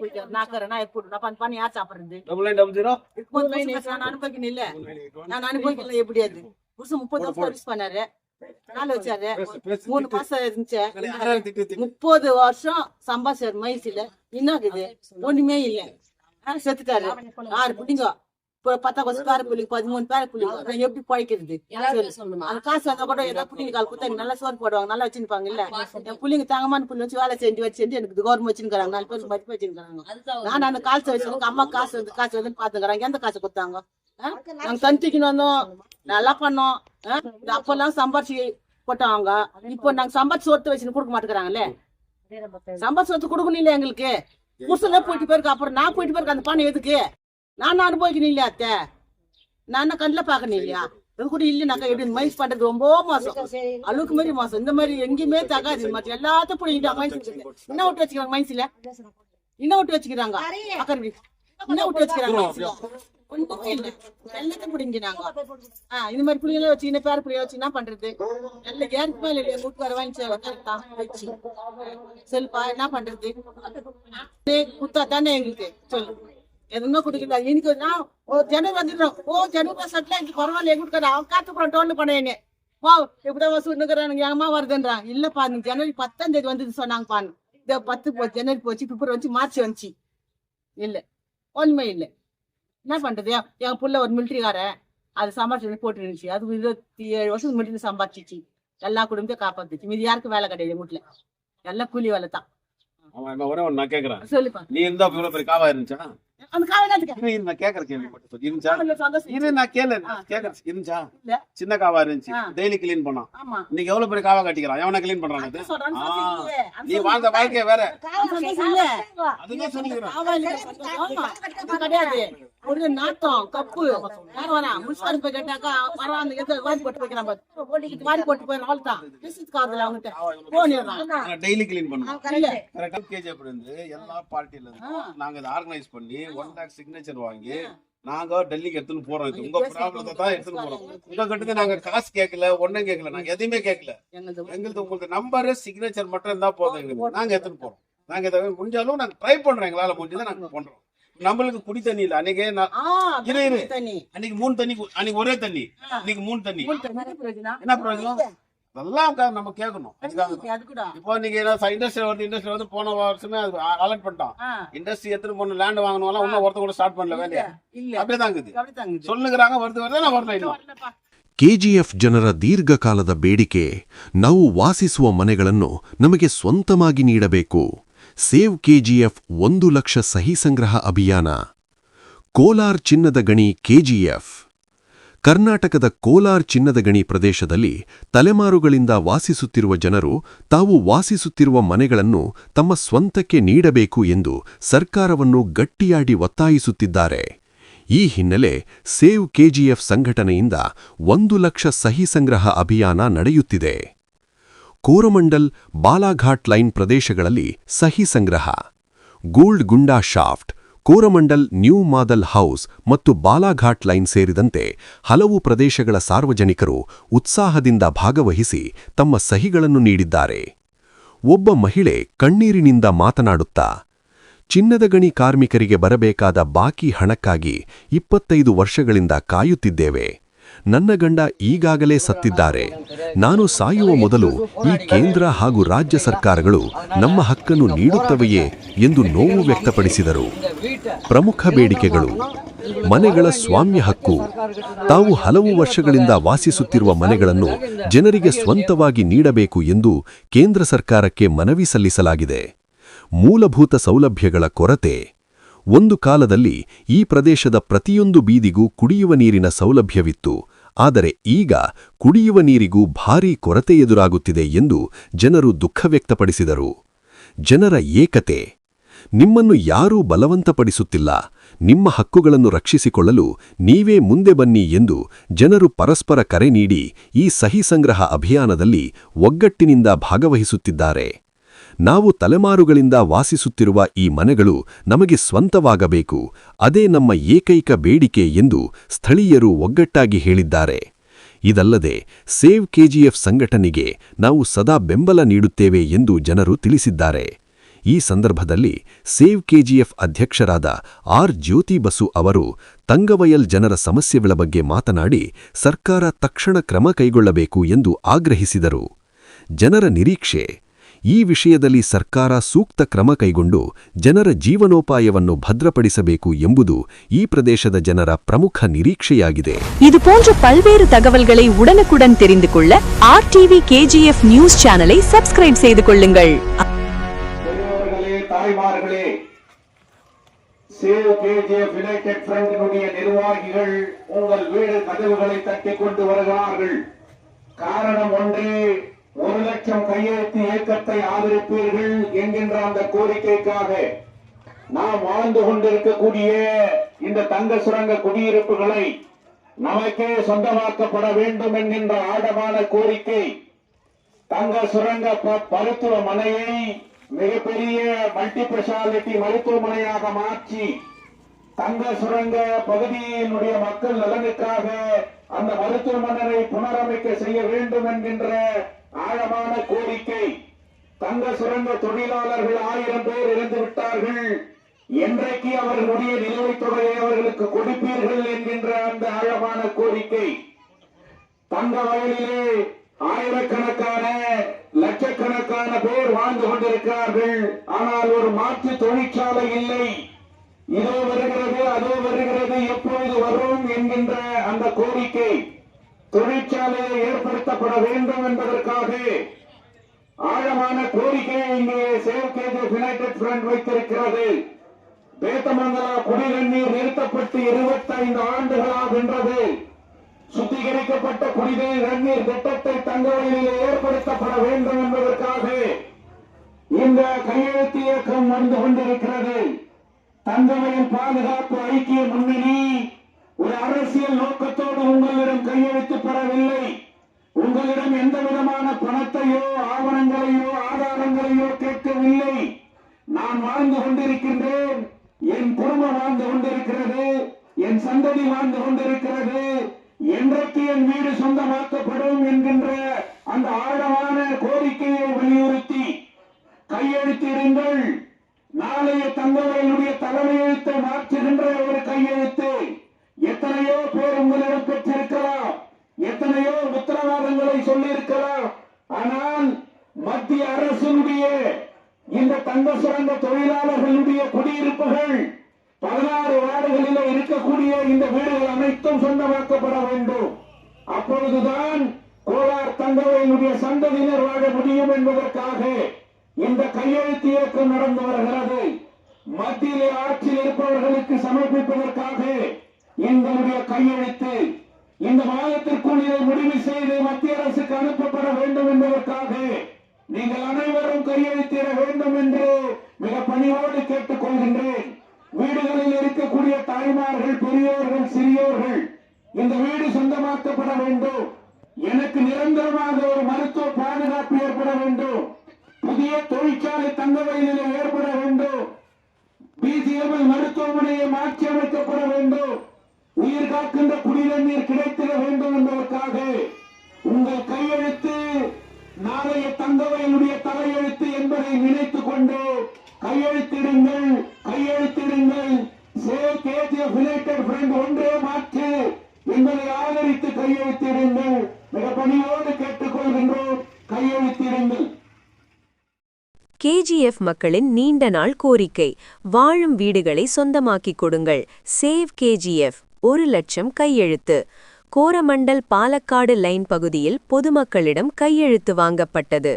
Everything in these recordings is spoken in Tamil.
போயிட்டு நான் எப்படி நான் பண்ணி யார் சாப்பிடுறது நான் அனுபவிக்கணும் இல்ல நான் அனுபவிக்கல எப்படி அது புருஷன் 30 வருஷம் சர்வீஸ் பண்ணாரு நாள் வச்சாரு 3 மாசம் இருந்துச்சு 30 வருஷம் சம்பாதிச்சாரு மைசில என்ன ஒண்ணுமே இல்ல செத்துட்டாரு 6 பிள்ளைங்க 10 பேர பிள்ளைங்க 13 பேர பிள்ளைங்க நான் எப்படி பழைக்கிறது அந்த காசு வந்தா கூட ஏதாவது பிள்ளைங்க கால் கொடுத்தா நல்லா சோறு போடுவாங்க நல்லா வச்சுருப்பாங்க இல்ல என் பிள்ளைங்க தங்கமான பிள்ளை வச்சு வேலை செஞ்சு எனக்கு கவர்மெண்ட் வச்சுருக்காங்க 4 பேருக்கு மதிப்பு வச்சுருக்காங்க நான் அந்த காசு வச்சு அம்மா காசு வந்து பாத்துக்கிறாங்க எந்த காசு கொடுத்தாங்க நாங்க தனித்திக்கணும் வந்தோம் நல்லா பண்ணோம் அப்பெல்லாம் சம்பாரிச்சு போட்டாங்க இப்போ நாங்க சம்பாரிச்சு சொத்து வச்சுன்னு கொடுக்க மாட்டேங்கிறாங்களே சம்பாரிச்சு சொத்து கொடுக்கணும் இல்ல எங்களுக்கு புருஷன் போயிட்டு போயிருக்கு அப்புறம் நான் போயிட்டு போயிருக்கேன் அந்த பணம் எதுக்கு நான் அனுபவிக்கணும் இல்லையா அத்தை நான் கண்ணில் பாக்கணும் இல்லையா இது கூட இல்லைனாக்கா எப்படி மைஸ் பண்றது ரொம்ப மோசம் அளவுக்கு மாதிரி மோசம் இந்த மாதிரி எங்கேயுமே தகாது மற்ற எல்லாத்தையும் பிடிக்கிட்டா மைஸ் என்ன விட்டு வச்சுக்கிறாங்க மைசில என்ன விட்டு வச்சுக்கிறாங்க என்ன விட்டு வச்சுக்கிறாங்க ஒண்ணுமே இல்ல எல்லாத்தையும் பிடிங்கினாங்க இந்த மாதிரி பிள்ளைங்கள வச்சு இந்த பேர பிள்ளைய வச்சு என்ன பண்றது எல்லாம் ஏற்கமே இல்லை வீட்டுக்கார வாங்கி செல்பா என்ன பண்றது குத்தா தானே எங்களுக்கு சொல்லு எதுவுமே குடிக்கல இன்னைக்கு நான் ஜனவரி வந்துடுறோம் ஜனவரி சட்டில எனக்கு பரவாயில்ல எங்க வீட்டுக்கார அவன் காத்துக்குறோம் டோன்னு பண்ணேன்னு எப்படிதான் வசூலுக்குறானுங்க எங்கம்மா வருதுன்றான் இல்லப்பா நீ ஜனவரி 10ஆம் தேதி வந்து சொன்னாங்கப்பா இந்த 10 ஜனவரி போச்சு பிப்ரவரி வந்துச்சு மார்ச் வந்துச்சு இல்ல ஒண்ணுமே இல்லை என்ன பண்றது என் புள்ள ஒரு மிலிட்டரிக்காரன் அது சம்பாதிச்சு போட்டு இருந்துச்சு அது 27 வருஷம் மிலிட்டரி சம்பாதிச்சிச்சு எல்லா குடும்பத்தையும் காப்பாத்துச்சு மீது யாருக்கும் வேலை கிடையாது எங்க வீட்டுல எல்லாம் கூலி வேலை தான் நான் கேக்குறேன் சொல்லுப்பா நீ இருந்தா இவ்வளவு பெரிய காவா இருந்துச்சா அந்த காவல் நான் கேக்குற கேள்வி மட்டும் இருந்துச்சா நான் கேக்குறேன் இருந்துச்சா சின்ன காவா இருந்துச்சு டெய்லி கிளீன் பண்ணோம் இன்னைக்கு எவ்வளவு பெரிய காவா கட்டிக்கிறான் எவனா கிளீன் பண்றான் நீ வாழ்ந்த வாழ்க்கைய வேற அதுதான் கிடையாது ஒரு நாட்டம் கப்பு யார் வரா முனிசிபாலிட்டி போய் கேட்டாக்கா பரவாயில்ல வாரி போட்டு வைக்கிறான் வாரி போட்டு போய் அவ்வளவுதான் காதுல அவங்ககிட்ட டெய்லி கிளீன் பண்ணுவோம் கேஜிஎஃப் இருந்து எல்லா பார்ட்டில இருந்து நாங்க இதை ஆர்கனைஸ் பண்ணி 1 lakh சிக்னேச்சர் வாங்கி நாங்க டெல்லிக்கு எடுத்துன்னு போறோம் இது உங்க ப்ராப்ளத்தை தான் எடுத்துன்னு போறோம் உங்க கிட்ட நாங்க காசு கேட்கல ஒன்னும் கேட்கல நாங்க எதுவுமே கேட்கல எங்களுக்கு உங்களுக்கு நம்பரு சிக்னேச்சர் மட்டும் இருந்தா போதும் எங்களுக்கு நாங்க எடுத்துன்னு போறோம் நாங்க இதை முடிஞ்சாலும் நாங்க ட்ரை பண்றோம் எங்களால முடிஞ்சதை நாங்க பண்றோம் நம்மளுக்கு குடி தண்ணி இல்ல அன்னைக்கு அன்னைக்கு 3 தண்ணி அன்னைக்கு ஒரே தண்ணி இன்னைக்கு 3 தண்ணி என்ன பிரயோஜனம் அதெல்லாம் நம்ம கேட்கணும் இப்போ நீங்க இண்டஸ்ட்ரி வந்து போன வருஷமே அலர்ட் பண்ணிட்டோம் இண்டஸ்ட்ரி எத்தனை போன லேண்ட் வாங்கணும் இன்னும் ஒருத்தர் கூட ஸ்டார்ட் பண்ணல வேலையா அப்படியே இருக்குது சொல்லுங்கிறாங்க வருது நான் வரல இன்னும் ಕೆಜಿಎಫ್ ಜನರ ದೀರ್ಘಕಾಲದ ಬೇಡಿಕೆ ನಾವು ವಾಸಿಸುವ ಮನೆಗಳನ್ನು ನಮಗೆ ಸ್ವಂತವಾಗಿ ನೀಡಬೇಕು. ಸೇವ್ ಕೆಜಿಎಫ್ 1 ಲಕ್ಷ ಸಹಿ ಸಂಗ್ರಹ ಅಭಿಯಾನ. ಕೋಲಾರ್ ಚಿನ್ನದ ಗಣಿ ಕೆಜಿಎಫ್. ಕರ್ನಾಟಕದ ಕೋಲಾರ್ ಚಿನ್ನದ ಗಣಿ ಪ್ರದೇಶದಲ್ಲಿ ತಲೆಮಾರುಗಳಿಂದ ವಾಸಿಸುತ್ತಿರುವ ಜನರು ತಾವು ವಾಸಿಸುತ್ತಿರುವ ಮನೆಗಳನ್ನು ತಮ್ಮ ಸ್ವಂತಕ್ಕೆ ನೀಡಬೇಕು ಎಂದು ಸರ್ಕಾರವನ್ನು ಗಟ್ಟಿಯಾಡಿ ಒತ್ತಾಯಿಸುತ್ತಿದ್ದಾರೆ. ಈ ಹಿನ್ನೆಲೆ ಸೇವ್ ಕೆಜಿಎಫ್ ಸಂಘಟನೆಯಿಂದ 1 ಲಕ್ಷ ಸಹಿ ಸಂಗ್ರಹ ಅಭಿಯಾನ ನಡೆಯುತ್ತಿದೆ. ಕೋರಮಂಡಲ್ ಬಾಲಾಘಾಟ್ ಲೈನ್ ಪ್ರದೇಶಗಳಲ್ಲಿ ಸಹಿ ಸಂಗ್ರಹ. ಗೋಲ್ಡ್ ಗುಂಡಾ ಶಾಫ್ಟ್, ಕೋರಮಂಡಲ್ ನ್ಯೂ ಮಾದಲ್ ಹೌಸ್ ಮತ್ತು ಬಾಲಾಘಾಟ್ ಲೈನ್ ಸೇರಿದಂತೆ ಹಲವು ಪ್ರದೇಶಗಳ ಸಾರ್ವಜನಿಕರು ಉತ್ಸಾಹದಿಂದ ಭಾಗವಹಿಸಿ ತಮ್ಮ ಸಹಿಗಳನ್ನು ನೀಡಿದ್ದಾರೆ. ಒಬ್ಬ ಮಹಿಳೆ ಕಣ್ಣೀರಿನಿಂದ ಮಾತನಾಡುತ್ತಾ, ಚಿನ್ನದ ಗಣಿ ಕಾರ್ಮಿಕರಿಗೆ ಬರಬೇಕಾದ ಬಾಕಿ ಹಣಕ್ಕಾಗಿ 25 ವರ್ಷಗಳಿಂದ ಕಾಯುತ್ತಿದ್ದೇವೆ. ನನ್ನ ಗಂಡ ಈಗಾಗಲೇ ಸತ್ತಿದ್ದಾರೆ. ನಾನು ಸಾಯುವ ಮೊದಲು ಈ ಕೇಂದ್ರ ಹಾಗೂ ರಾಜ್ಯ ಸರ್ಕಾರಗಳು ನಮ್ಮ ಹಕ್ಕನ್ನು ನೀಡುತ್ತವೆಯೇ ಎಂದು ನೋವು ವ್ಯಕ್ತಪಡಿಸಿದರು. ಪ್ರಮುಖ ಬೇಡಿಕೆಗಳು: ಮನೆಗಳ ಸ್ವಾಮ್ಯ ಹಕ್ಕು. ತಾವು ಹಲವು ವರ್ಷಗಳಿಂದ ವಾಸಿಸುತ್ತಿರುವ ಮನೆಗಳನ್ನು ಜನರಿಗೆ ಸ್ವಂತವಾಗಿ ನೀಡಬೇಕು ಎಂದು ಕೇಂದ್ರ ಸರ್ಕಾರಕ್ಕೆ ಮನವಿ ಸಲ್ಲಿಸಲಾಗಿದೆ. ಮೂಲಭೂತ ಸೌಲಭ್ಯಗಳ ಕೊರತೆ. ಒಂದು ಕಾಲದಲ್ಲಿ ಈ ಪ್ರದೇಶದ ಪ್ರತಿಯೊಂದು ಬೀದಿಗೂ ಕುಡಿಯುವ ನೀರಿನ ಸೌಲಭ್ಯವಿತ್ತು. ಆದರೆ ಈಗ ಕುಡಿಯುವ ನೀರಿಗೂ ಭಾರೀ ಕೊರತೆ ಎದುರಾಗುತ್ತಿದೆ ಎಂದು ಜನರು ದುಃಖ ವ್ಯಕ್ತಪಡಿಸಿದರು. ಜನರ ಏಕತೆ. ನಿಮ್ಮನ್ನು ಯಾರೂ ಬಲವಂತಪಡಿಸುತ್ತಿಲ್ಲ. ನಿಮ್ಮ ಹಕ್ಕುಗಳನ್ನು ರಕ್ಷಿಸಿಕೊಳ್ಳಲು ನೀವೇ ಮುಂದೆ ಬನ್ನಿ ಎಂದು ಜನರು ಪರಸ್ಪರ ಕರೆ ನೀಡಿ ಈ ಸಹಿ ಸಂಗ್ರಹ ಅಭಿಯಾನದಲ್ಲಿ ಒಗ್ಗಟ್ಟಿನಿಂದ ಭಾಗವಹಿಸುತ್ತಿದ್ದಾರೆ. ನಾವು ತಲೆಮಾರುಗಳಿಂದ ವಾಸಿಸುತ್ತಿರುವ ಈ ಮನೆಗಳು ನಮಗೆ ಸ್ವಂತವಾಗಬೇಕು, ಅದೇ ನಮ್ಮ ಏಕೈಕ ಬೇಡಿಕೆ ಎಂದು ಸ್ಥಳೀಯರು ಒಗ್ಗಟ್ಟಾಗಿ ಹೇಳಿದ್ದಾರೆ. ಇದಲ್ಲದೆ ಸೇವ್ ಕೆಜಿಎಫ್ ಸಂಘಟನೆಗೆ ನಾವು ಸದಾ ಬೆಂಬಲ ನೀಡುತ್ತೇವೆ ಎಂದು ಜನರು ತಿಳಿಸಿದ್ದಾರೆ. ಈ ಸಂದರ್ಭದಲ್ಲಿ ಸೇವ್ ಕೆಜಿಎಫ್ ಅಧ್ಯಕ್ಷರಾದ ಆರ್ ಜ್ಯೋತಿ ಬಸು ಅವರು ತಂಗವಯಲ್ ಜನರ ಸಮಸ್ಯೆಗಳ ಬಗ್ಗೆ ಮಾತನಾಡಿ ಸರ್ಕಾರ ತಕ್ಷಣ ಕ್ರಮ ಕೈಗೊಳ್ಳಬೇಕು ಎಂದು ಆಗ್ರಹಿಸಿದರು. ಜನರ ನಿರೀಕ್ಷೆ: ಈ ವಿಷಯದಲ್ಲಿ ಸರ್ಕಾರ ಸೂಕ್ತ ಕ್ರಮ ಕೈಗೊಂಡು ಜನರ ಜೀವನೋಪಾಯವನ್ನು ಭದ್ರಪಡಿಸಬೇಕು ಎಂಬುದು ಈ பிரதேசದ ಜನರ ಪ್ರಮುಖ ನಿರೀಕ್ಷೆಯಾಗಿದೆ. இது போன்ற பல்வேறு தகவல்களை உடனுக்குடன் தெரிந்து கொள்ள RTV KGF நியூஸ் சேனலை சப்ஸ்கிரைப் செய்து கொள்ளுங்கள். தாய்மார்களே, சேவ் KGF யுனைடெட் ஃப்ரண்டினுடைய நிர்வாகிகள் உங்கள் வீடு கதவுகளை தட்டி கொண்டு வருகிறார்கள். காரணம் ஒன்றே, 1 லட்சம் கையெழுத்து இயக்கத்தை ஆதரிப்பீர்கள் என்கின்ற அந்த கோரிக்கைக்காக நாம் வாழ்ந்து கொண்டிருக்கக்கூடிய இந்த தங்க சுரங்க குடியிருப்புகளை நமக்கே சொந்தமாக்கப்பட வேண்டும் என்கின்ற ஆழமான கோரிக்கை. தங்க சுரங்க மருத்துவமனையை மிகப்பெரிய மல்டி ஸ்பெஷாலிட்டி மருத்துவமனையாக மாற்றி தங்க சுரங்க பகுதியினுடைய மக்கள் நலனுக்காக அந்த மருத்துவமனையை புனரமைக்க செய்ய வேண்டும் என்கின்ற ஆழமான கோரிக்கை. தங்க சுரங்க தொழிலாளர்கள் 1000 பேர் இறந்து விட்டார்கள். என்றைக்கு அவர்களுடைய நிலுவைத் தொகையை அவர்களுக்கு கொடுப்பீர்கள் என்கின்ற அந்த ஆழமான கோரிக்கை. தங்க வயலிலே ஆயிரக்கணக்கான லட்சக்கணக்கான பேர் வாழ்ந்து கொண்டிருக்கிறார்கள். ஆனால் ஒரு மாற்று தொழிற்சாலை இல்லை. இதோ வருகிறது, அதோ வருகிறது, எப்பொழுது வரும் என்கின்ற அந்த கோரிக்கை. தொழிற்சாலையை ஏற்படுத்தப்பட வேண்டும் என்பதற்காக ஆழமான கோரிக்கையை இங்கே சேவ் KGF யுனைடெட் ஃப்ரண்ட் வைத்திருக்கிறது. பேத்தமங்கலா குடிநீர் நிறுத்தப்பட்டு 25 ஆண்டுகளாகின்றது. சுத்திகரிக்கப்பட்ட குடிநீர் திட்டத்தை தங்கவயலில் ஏற்படுத்தப்பட வேண்டும் என்பதற்காக இந்த கையெழுத்து இயக்கம் நடந்து கொண்டிருக்கிறது. தங்கவயல் பாதுகாப்பு ஐக்கிய முன்னணி ஒரு அரசியல் நோக்கத்தோடு உங்களிடம் கையெழுத்து பெறவில்லை. உங்களிடம் எந்த விதமான பணத்தையோ ஆவணங்களையோ ஆதாரங்களையோ கேட்கவில்லை. நான் வாழ்ந்து கொண்டிருக்கின்றேன், என் குடும்பம் வாழ்ந்து கொண்டிருக்கிறது, என் சந்ததி வாழ்ந்து கொண்டிருக்கிறது. என்றைக்கு என் வீடு சொந்தமாக்கப்படும் என்கின்ற அந்த ஆழமான கோரிக்கையை வலியுறுத்தி கையெழுத்திடுங்கள். நாளைய தங்கவயலுடைய தலைமையெழுத்தை மாற்றுகின்ற ஒரு கையெழுத்து. எத்தனையோ பேர் உங்களிடம் பெற்றிருக்கலாம், எத்தனையோ உத்தரவாதங்களை சொல்லியிருக்கலாம். ஆனால் மத்திய அரசினுடைய இந்த தங்க சுரங்க தொழிலாளர்களுடைய குடியிருப்புகள் 16 வார்டுகளில் இருக்கக்கூடிய இந்த வீடுகள் அனைத்தும் சொந்தமாக்கப்பட வேண்டும். அப்பொழுதுதான் கோலார் தங்கவயலுடைய சந்ததியினர் வாழ முடியும் என்பதற்காக இந்த கையெழுத்து இயக்கம் நடந்து வருகிறது. மத்தியிலே ஆட்சியில் இருப்பவர்களுக்கு சமர்ப்பிப்பதற்காக எங்களுடைய கையெழுத்து இந்த மாதத்திற்குள் இதை முடிவு செய்து மத்திய அரசுக்கு அனுப்பப்பட வேண்டும் என்பதற்காக நீங்கள் அனைவரும் கையெழுத்திட வேண்டும் என்று மிக பணியோடு கேட்டுக் கொள்கின்றேன். வீடுகளில் இருக்கக்கூடிய தாய்மார்கள், பெரியோர்கள், சிறியோர்கள் இந்த வீடு சொந்தமாக்கப்பட வேண்டும். எனக்கு நிரந்தரமாக ஒரு மருத்துவ பாதுகாப்பு ஏற்பட வேண்டும். புதிய தொழிற்சாலை தங்கவயலில் ஏற்பட வேண்டும். BCML மருத்துவமனையை மாற்றி அமைக்கப்பட வேண்டும். உயிர் காக்கின்ற குடிநீர் கிடைத்திட வேண்டும் என்பதற்காக உங்கள் கையெழுத்து நாளைய தங்கவயலுடைய தலையெழுத்து என்பதை நினைத்துக் கொண்டு கையெழுத்திடுங்கள், கையெழுத்திடுங்கள். சேவ் KGF யுனைடெட் ஃப்ரண்ட் ஒன்றே மாற்று என்பதை ஆதரித்து கையெழுத்திடுங்கள். மிக பணியோடு கேட்டுக்கொள்கின்றோம், கையெழுத்திடுங்கள். KGF மக்களின் நீண்ட நாள் கோரிக்கை: வாழும் வீடுகளை சொந்தமாக்கிக் கொடுங்கள். சேவ் KGF 1 லட்சம் கையெழுத்து. கோரமண்டல் பாலக்காடு லைன் பகுதியில் பொதுமக்களிடம் கையெழுத்து வாங்கப்பட்டது.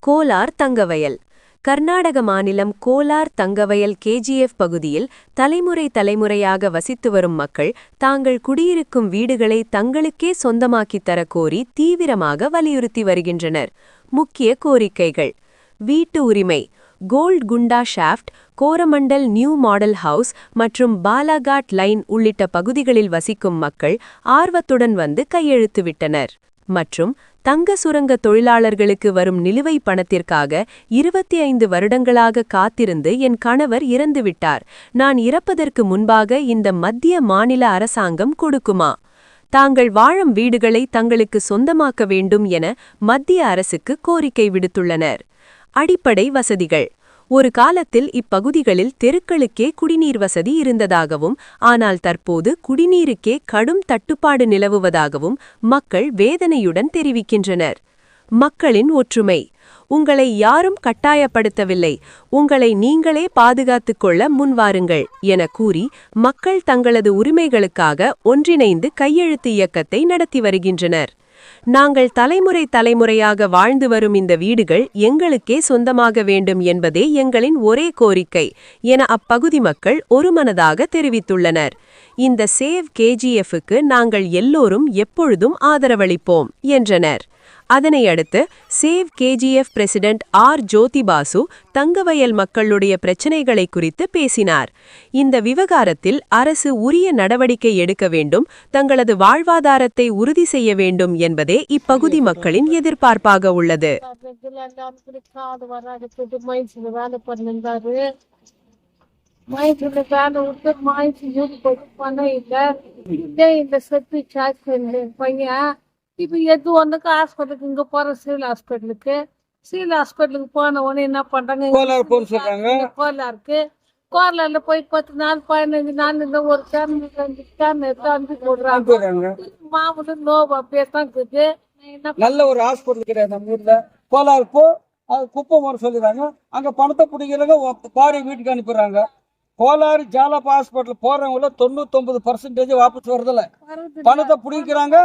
கோலார் தங்கவயல். கர்நாடக மாநிலம் கோலார் தங்கவயல் KGF பகுதியில் தலைமுறையாக வசித்து வரும் மக்கள் தாங்கள் குடியிருக்கும் வீடுகளை தங்களுக்கே சொந்தமாக்கித் தர கோரி தீவிரமாக வலியுறுத்தி வருகின்றனர். முக்கிய கோரிக்கைகள்: வீட்டு உரிமை, கோல்ட் குண்டா shaft, Coromandel new model house மற்றும் பாலாகாட் லைன் உள்ளிட்ட பகுதிகளில் வசிக்கும் மக்கள் ஆர்வத்துடன் வந்து கையெழுத்துவிட்டனர். மற்றும் தங்க சுரங்க தொழிலாளர்களுக்கு வரும் நிலுவை பணத்திற்காக 25 வருடங்களாக காத்திருந்து என் கணவர் இறந்துவிட்டார். நான் இறப்பதற்கு முன்பாக இந்த மத்திய மாநில அரசாங்கம் கொடுக்குமா? தாங்கள் வாழும் வீடுகளை தங்களுக்கு சொந்தமாக்க வேண்டும் என மத்திய அரசுக்கு கோரிக்கை விடுத்துள்ளனர். அடிப்படை வசதிகள்: ஒரு காலத்தில் இப்பகுதிகளில் தெருக்களுக்கே குடிநீர் வசதி இருந்ததாகவும் ஆனால் தற்போது குடிநீருக்கே கடும் தட்டுப்பாடு நிலவுவதாகவும் மக்கள் வேதனையுடன் தெரிவிக்கின்றனர். மக்களின் ஒற்றுமை. உங்களை யாரும் கட்டாயப்படுத்தவில்லை, உங்களை நீங்களே பாதுகாத்துக் கொள்ள முன்வாருங்கள் என கூறி மக்கள் தங்களது உரிமைகளுக்காக ஒன்றிணைந்து கையெழுத்து இயக்கத்தை நடத்தி வருகின்றனர். நாங்கள் தலைமுறையாக வாழ்ந்து வரும் இந்த வீடுகள் எங்களுக்கே சொந்தமாக வேண்டும் என்பதே எங்களின் ஒரே கோரிக்கை என அப்பகுதி மக்கள் ஒருமனதாக தெரிவித்துள்ளனர். இந்த சேவ் கேஜிஎஃப்க்கு நாங்கள் எல்லோரும் எப்பொழுதும் ஆதரவளிப்போம் என்றனர். அதனையடுத்து save KGF president R. Jothibasu Thangavayal மக்களுடைய பிரச்சினைகளை குறித்து பேசினார். இந்த விவகாரத்தில் அரசு உரிய நடவடிக்கை எடுக்க வேண்டும், தங்களது வாழ்வாதாரத்தை உறுதி செய்ய வேண்டும் என்பதே இப்பகுதி மக்களின் எதிர்பார்ப்பாக உள்ளது. இப்போ எது ஒன்றுக்கு ஹாஸ்பிட்டலுக்கு இங்கே போகிற சிவில் ஹாஸ்பிட்டலுக்கு போன உடனே என்ன பண்ணுறாங்க, கோலாருக்கு போய் 10 நாள் 15 நாள் இந்த ஒரு ஸ்கேன் 2 ஸ்கேன் எடுத்து அனுப்பி போடுறாங்க. மாமூலு நோவு அப்படியே தான் இருக்குது. நல்ல ஒரு ஹாஸ்பிட்டல் கிடையாது நம்ம ஊர்ல. கோலார் போ, அது குப்பம் வர சொல்லிடுறாங்க. அங்க பணத்தை பிடிக்கிறவங்க பாடி வீட்டுக்கு அனுப்பிடுறாங்க. கோலாறு ஜாலப்பா ஹாஸ்பிட்டல் போறவங்கள 99% வாபஸ் வரதில்ல. பணத்தை பிடிக்கிறாங்க,